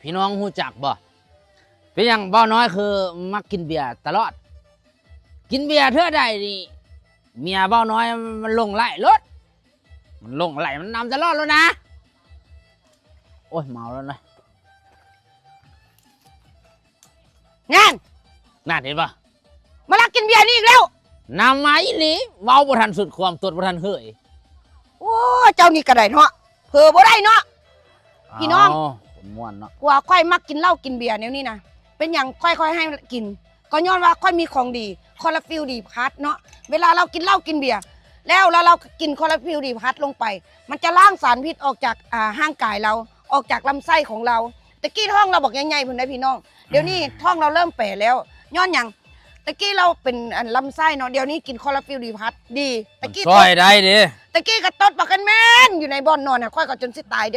พี่น้องหูจักบ่เป็นอย่างเบาน้อยคือมักกินเบียร์ตลอดกินเบียร์เท่าใดนี่เมียเบาน้อยมันลงไหลรถมันลงไหลมันนำตลอดแล้วนะโอ้ยเมาแล้วนะ นั่น น่าเห็นปะ มาลักกินเบียร์นี่อีกแล้ว นำมาอีหลีเว้าบ่ทันสุดความตดบ่ทันเฮ้ย โอ้เจ้านี่ก็ได้เนาะเผลอบ่ได้เนาะ พี่น้อง คนม่วนเนาะ กว่าค่อยมักกินเหล้ากินเบียร์แนวนี้นะเป็นอย่างค่อยๆให้กินก็ย้อนว่าค่อยมีของดีคอลลาฟิลดีพัดเนาะเวลาเรากินเหล้ากินเบียร์แล้วเรากินคอลลาฟิลดีพัดลงไป มันจะล้างสารพิษออกจากร่างกายเราออกจากลำไส้ของเราตะกี้ท้องเราบอกใหญ่ๆพุ่นได้พี่น้องเดี๋ยวนี้ท้องเราเริ่มแป่แล้วย้อนอย่างตะกี้เราเป็นลำไส้เนาะเดี๋ยวนี้กินคอลลาฟิลดีพัดดีตะกี้ ซอยได้ดิ ตะกี้ก็ตดปากกันแม่นอยู่ในบ่อนนอนน่ะค่อยก็จนสิตายเดี๋ยว